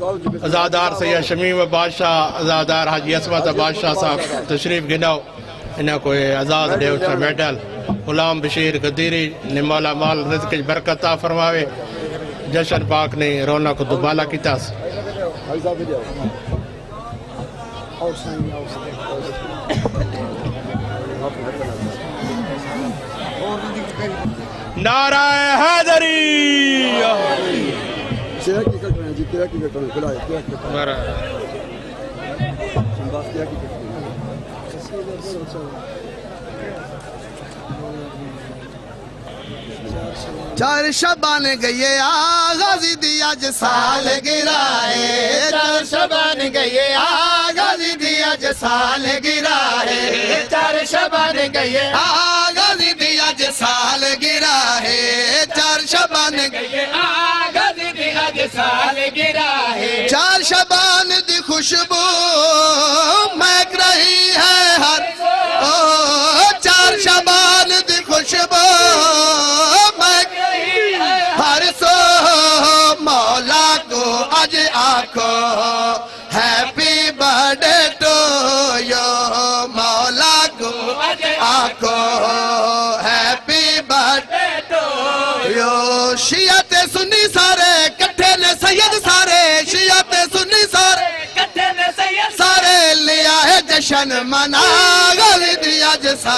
अज़ादार सैयद शमीम बादशाह, अज़ादार हाजी असमत बादशाह साहब तशरीफ गिनाओ। इन्हें कोई आज़ाद देवता मेडल गुलाम बशीर गदीरी ने मौला माल रिज़्क़ की बरकत अता फरमावे। जशन पाक ने रौनक दुबाला किया। नाराए हैदरी। चार शबान गए गाजी दिया ज साल गिराए, चार शबान गए गाजी दिया ज साल गिराए, चार शबान गए गाजी दिया ज साल गिराए, चार शबान गए गाजी दिया ज साल गिराए, चार शबान दी खुशबू महक रही है हर ओ, चार शबान दी खुशबू आखो हैप्पी बर्थडे टू यू, मौला को आखो हैप्पी बर्थडे टू यू। शियत सुन्नी सारे कट्ठे ने सैयद सारे, शियत सुन्नी सारे कट्ठे ने सैयद सारे, लिया है जश्न मना गली दिया जसा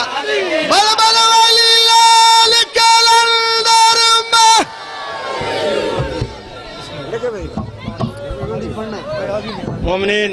बल बल वाली लाल कलंदर में। मोमिनीन